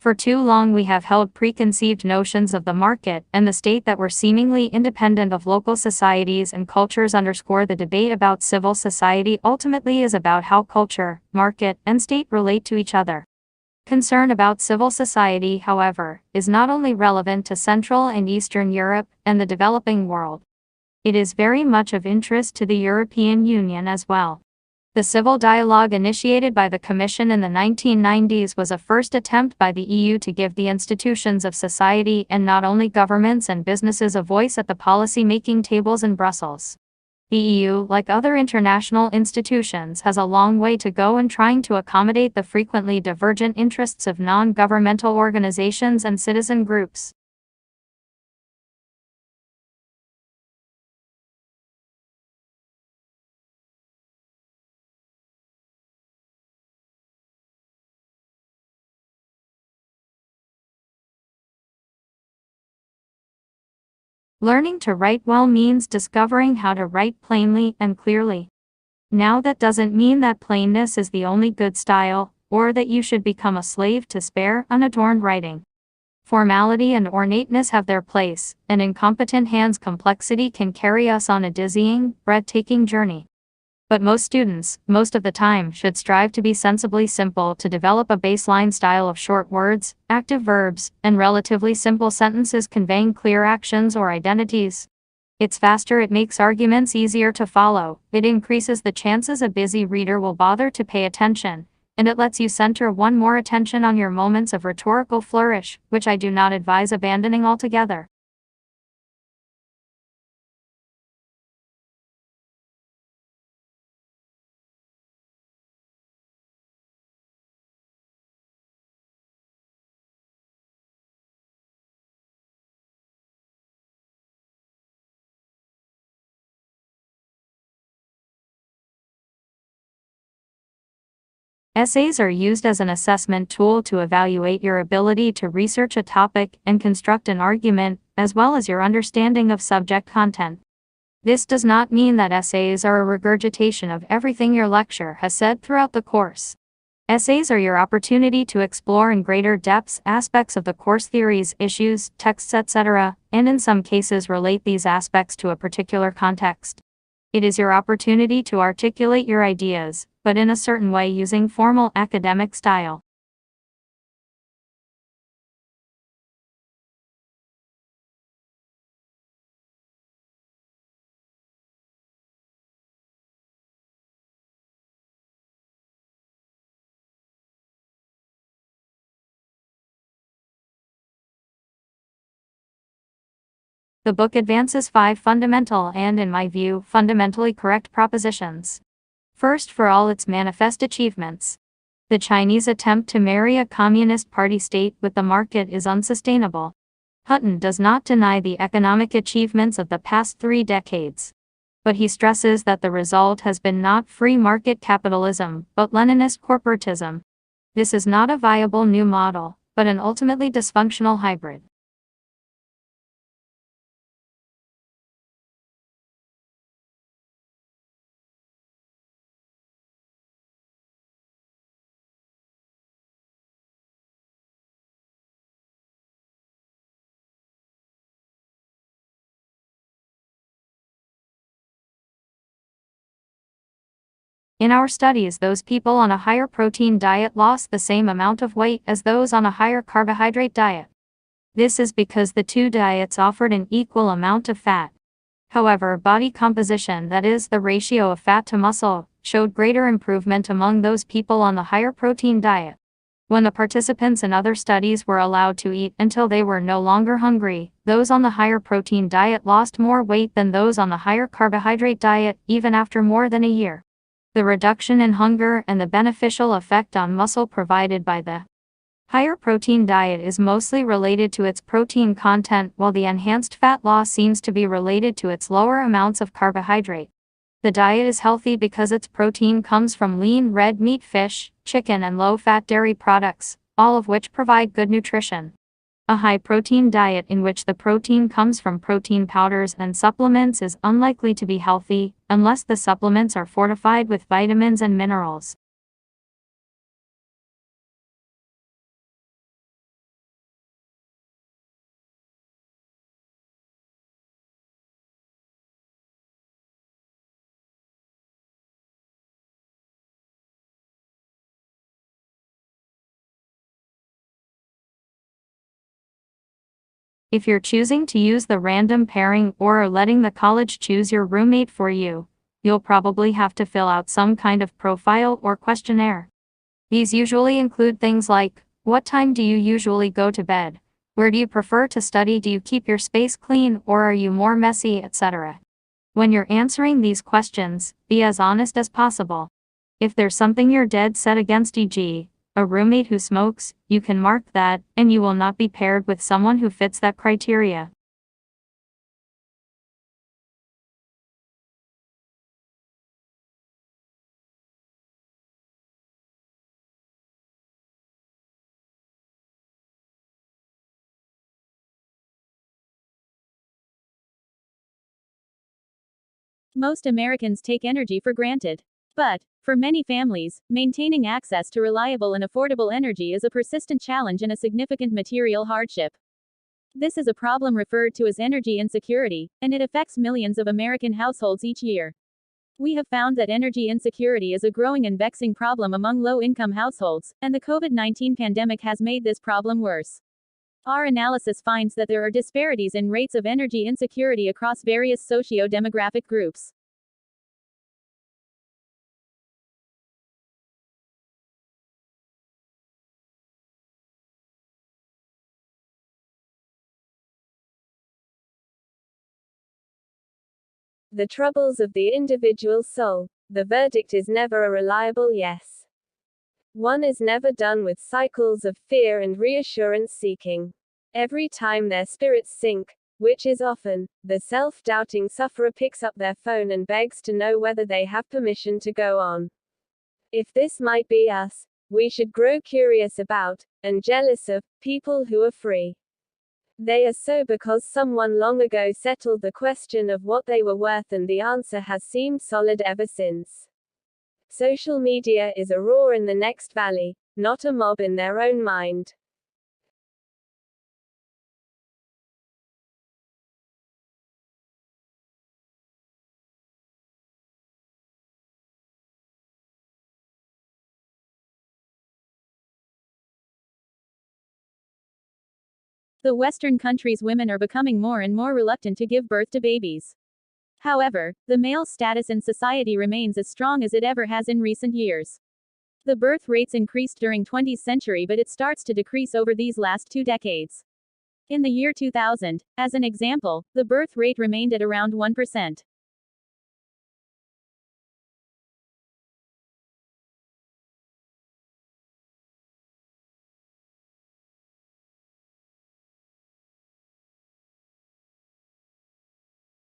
For too long we have held preconceived notions of the market and the state that were seemingly independent of local societies and cultures. Underscore the debate about civil society ultimately is about how culture, market, and state relate to each other. Concern about civil society, however, is not only relevant to Central and Eastern Europe and the developing world. It is very much of interest to the European Union as well. The civil dialogue initiated by the Commission in the 1990s was a first attempt by the EU to give the institutions of society and not only governments and businesses a voice at the policy-making tables in Brussels. The EU, like other international institutions, has a long way to go in trying to accommodate the frequently divergent interests of non-governmental organizations and citizen groups. Learning to write well means discovering how to write plainly and clearly. Now that doesn't mean that plainness is the only good style, or that you should become a slave to spare, unadorned writing. Formality and ornateness have their place, and in competent hands complexity can carry us on a dizzying, breathtaking journey. But most students, most of the time, should strive to be sensibly simple, to develop a baseline style of short words, active verbs, and relatively simple sentences conveying clear actions or identities. It's faster, it makes arguments easier to follow, it increases the chances a busy reader will bother to pay attention, and it lets you center one more attention on your moments of rhetorical flourish, which I do not advise abandoning altogether. Essays are used as an assessment tool to evaluate your ability to research a topic and construct an argument, as well as your understanding of subject content. This does not mean that essays are a regurgitation of everything your lecturer has said throughout the course. Essays are your opportunity to explore in greater depths aspects of the course, theories, issues, texts, etc., and in some cases relate these aspects to a particular context. It is your opportunity to articulate your ideas, but in a certain way using formal academic style. The book advances 5 fundamental and, in my view, fundamentally correct propositions. First, for all its manifest achievements, the Chinese attempt to marry a communist party state with the market is unsustainable. Hutton does not deny the economic achievements of the past 3 decades. But he stresses that the result has been not free market capitalism, but Leninist corporatism. This is not a viable new model, but an ultimately dysfunctional hybrid. In our studies, those people on a higher protein diet lost the same amount of weight as those on a higher carbohydrate diet. This is because the two diets offered an equal amount of fat. However, body composition, that is, the ratio of fat to muscle, showed greater improvement among those people on the higher protein diet. When the participants in other studies were allowed to eat until they were no longer hungry, those on the higher protein diet lost more weight than those on the higher carbohydrate diet, even after more than a year. The reduction in hunger and the beneficial effect on muscle provided by the higher protein diet is mostly related to its protein content, while the enhanced fat loss seems to be related to its lower amounts of carbohydrate. The diet is healthy because its protein comes from lean red meat, fish, chicken, and low-fat dairy products, all of which provide good nutrition. A high-protein diet in which the protein comes from protein powders and supplements is unlikely to be healthy, unless the supplements are fortified with vitamins and minerals. If you're choosing to use the random pairing or are letting the college choose your roommate for you, you'll probably have to fill out some kind of profile or questionnaire. These usually include things like, what time do you usually go to bed? Where do you prefer to study? Do you keep your space clean or are you more messy, etc.? When you're answering these questions, be as honest as possible. If there's something you're dead set against, e.g., a roommate who smokes, you can mark that, and you will not be paired with someone who fits that criteria. Most Americans take energy for granted. But, for many families, maintaining access to reliable and affordable energy is a persistent challenge and a significant material hardship. This is a problem referred to as energy insecurity, and it affects millions of American households each year. We have found that energy insecurity is a growing and vexing problem among low-income households, and the COVID-19 pandemic has made this problem worse. Our analysis finds that there are disparities in rates of energy insecurity across various socio-demographic groups. The troubles of the individual soul. The verdict is never a reliable yes. One is never done with cycles of fear and reassurance seeking. Every time their spirits sink, which is often, the self-doubting sufferer picks up their phone and begs to know whether they have permission to go on. If this might be us, we should grow curious about, and jealous of, people who are free. They are so because someone long ago settled the question of what they were worth and the answer has seemed solid ever since. Social media is a roar in the next valley, not a mob in their own mind. The Western countries' women are becoming more and more reluctant to give birth to babies. However, the male status in society remains as strong as it ever has in recent years. The birth rates increased during 20th century, but it starts to decrease over these last 2 decades. In the year 2000, as an example, the birth rate remained at around 1%.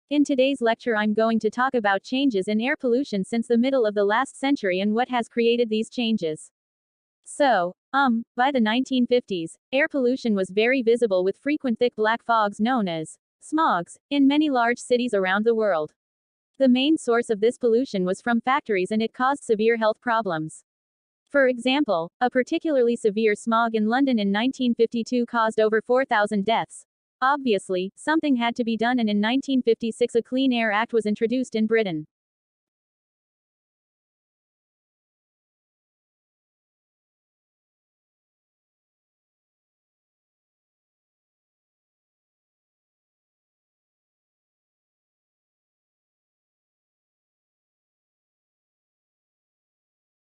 In today's lecture, I'm going to talk about changes in air pollution since the middle of the last century and what has created these changes. By the 1950s, air pollution was very visible with frequent thick black fogs known as smogs in many large cities around the world. The main source of this pollution was from factories and it caused severe health problems. For example, a particularly severe smog in London in 1952 caused over 4,000 deaths. Obviously, something had to be done, and in 1956 a Clean Air Act was introduced in Britain.